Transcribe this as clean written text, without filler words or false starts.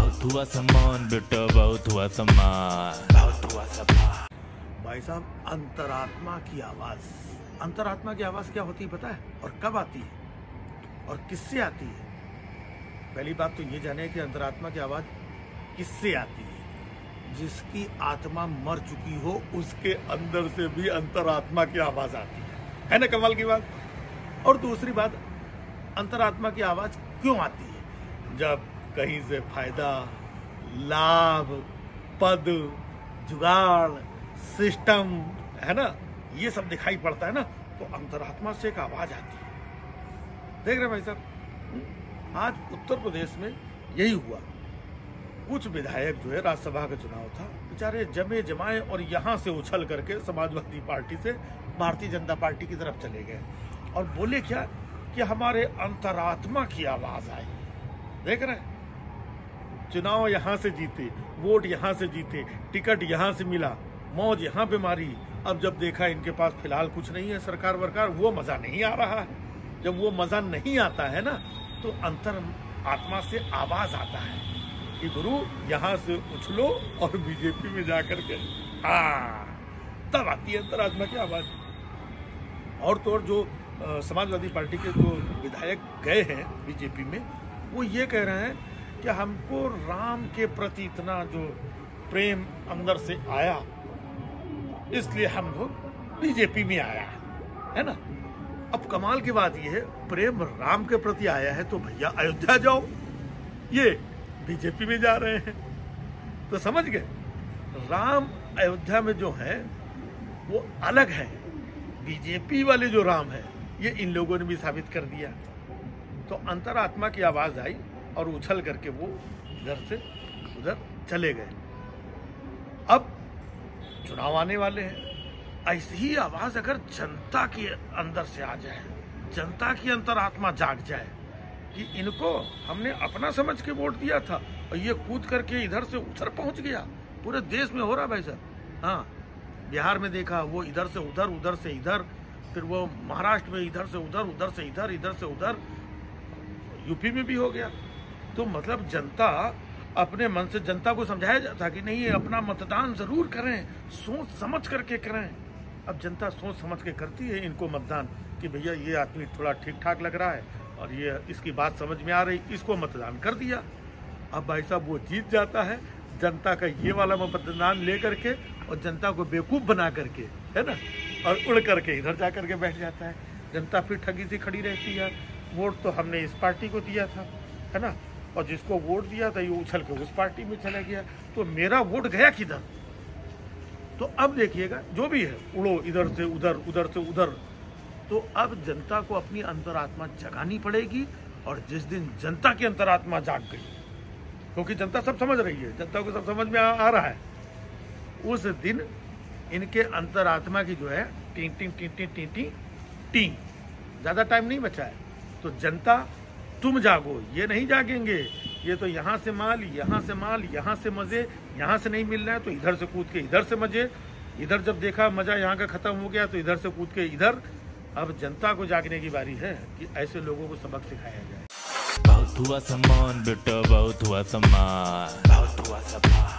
बहुत हुआ सम्मान बेटा, बहुत हुआ सम्मान, बहुत हुआ सम्मान। भाई साहब, अंतरात्मा की आवाज, अंतरात्मा की आवाज क्या होती है पता है? और कब आती है और किससे आती है? पहली बात तो ये जाने कि अंतरात्मा की आवाज किससे आती है। जिसकी आत्मा मर चुकी हो उसके अंदर से भी अंतरात्मा की आवाज आती है ना? कमाल की बात। और दूसरी बात, अंतरात्मा की आवाज क्यों आती है? जब कहीं से फायदा, लाभ, पद, जुगाड़, सिस्टम, है ना, ये सब दिखाई पड़ता है ना, तो अंतरात्मा से एक आवाज आती है। देख रहे भाई साहब, आज उत्तर प्रदेश में यही हुआ। कुछ विधायक जो है, राज्यसभा का चुनाव था, बेचारे जमे जमाए और यहां से उछल करके समाजवादी पार्टी से भारतीय जनता पार्टी की तरफ चले गए और बोले क्या कि हमारे अंतरात्मा की आवाज आई। देख रहे हैं, चुनाव यहां से जीते, वोट यहां से जीते, टिकट यहां से मिला, मौज यहां पे मारी। अब जब देखा इनके पास फिलहाल कुछ नहीं है, सरकार वरकार, वो मजा नहीं आ रहा है। जब वो मजा नहीं आता है ना, तो अंतर आत्मा से आवाज आता है कि गुरु यहां से उछलो और बीजेपी में जाकर के, तब आती है अंतरात्मा की आवाज। और तो और जो समाजवादी पार्टी के जो विधायक गए हैं बीजेपी में, वो ये कह रहे हैं कि हमको राम के प्रति इतना जो प्रेम अंदर से आया, इसलिए हम लोग बीजेपी में आया है ना। अब कमाल की बात यह है, प्रेम राम के प्रति आया है तो भैया अयोध्या जाओ, ये बीजेपी में जा रहे हैं। तो समझ गए, राम अयोध्या में जो है वो अलग है, बीजेपी वाले जो राम है ये इन लोगों ने भी साबित कर दिया। तो अंतरात्मा की आवाज आई और उछल करके वो इधर से उधर चले गए। अब चुनाव आने वाले हैं, ऐसी ही आवाज अगर जनता के अंदर से आ जाए, जनता की अंतरात्मा जाग जाए कि इनको हमने अपना समझ के वोट दिया था और ये कूद करके इधर से उधर पहुंच गया। पूरे देश में हो रहा भाई साहब। हाँ, बिहार में देखा, वो इधर से उधर, उधर से इधर, फिर वो महाराष्ट्र में इधर से उधर, उधर से इधर, इधर से उधर, यूपी में भी हो गया। तो मतलब जनता अपने मन से, जनता को समझाया जाता कि नहीं, अपना मतदान जरूर करें, सोच समझ करके करें। अब जनता सोच समझ के करती है इनको मतदान कि भैया ये आदमी थोड़ा ठीक ठाक लग रहा है और ये इसकी बात समझ में आ रही, इसको मतदान कर दिया। अब भाई साहब वो जीत जाता है जनता का ये वाला मतदान ले करके और जनता को बेवकूफ़ बना करके, है ना, और उड़ करके इधर जा करके बैठ जाता है। जनता फिर ठगी से खड़ी रहती है, वोट तो हमने इस पार्टी को दिया था, है ना, और जिसको वोट दिया था ये उछल के उस पार्टी में चला गया, तो मेरा वोट गया किधर? तो अब देखिएगा, जो भी है, उड़ो इधर से उधर, उधर से उधर। तो अब जनता को अपनी अंतरात्मा जगानी पड़ेगी, और जिस दिन जनता की अंतरात्मा जाग गई, क्योंकि जनता सब समझ रही है, जनता को सब समझ में आ रहा है, उस दिन इनके अंतरात्मा की जो है T T T T T T T, ज्यादा टाइम नहीं बचा है। तो जनता तुम जागो, ये नहीं जागेंगे, ये तो यहाँ से माल, यहाँ से माल, यहाँ से मजे, यहाँ से नहीं मिल रहा है तो इधर से कूद के इधर से मजे, इधर जब देखा मजा यहाँ का खत्म हो गया तो इधर से कूद के इधर। अब जनता को जागने की बारी है कि ऐसे लोगों को सबक सिखाया जाए। बहुत हुआ सम्मान बेटा, बहुत हुआ सम्मान, बहुत हुआ सम्मान।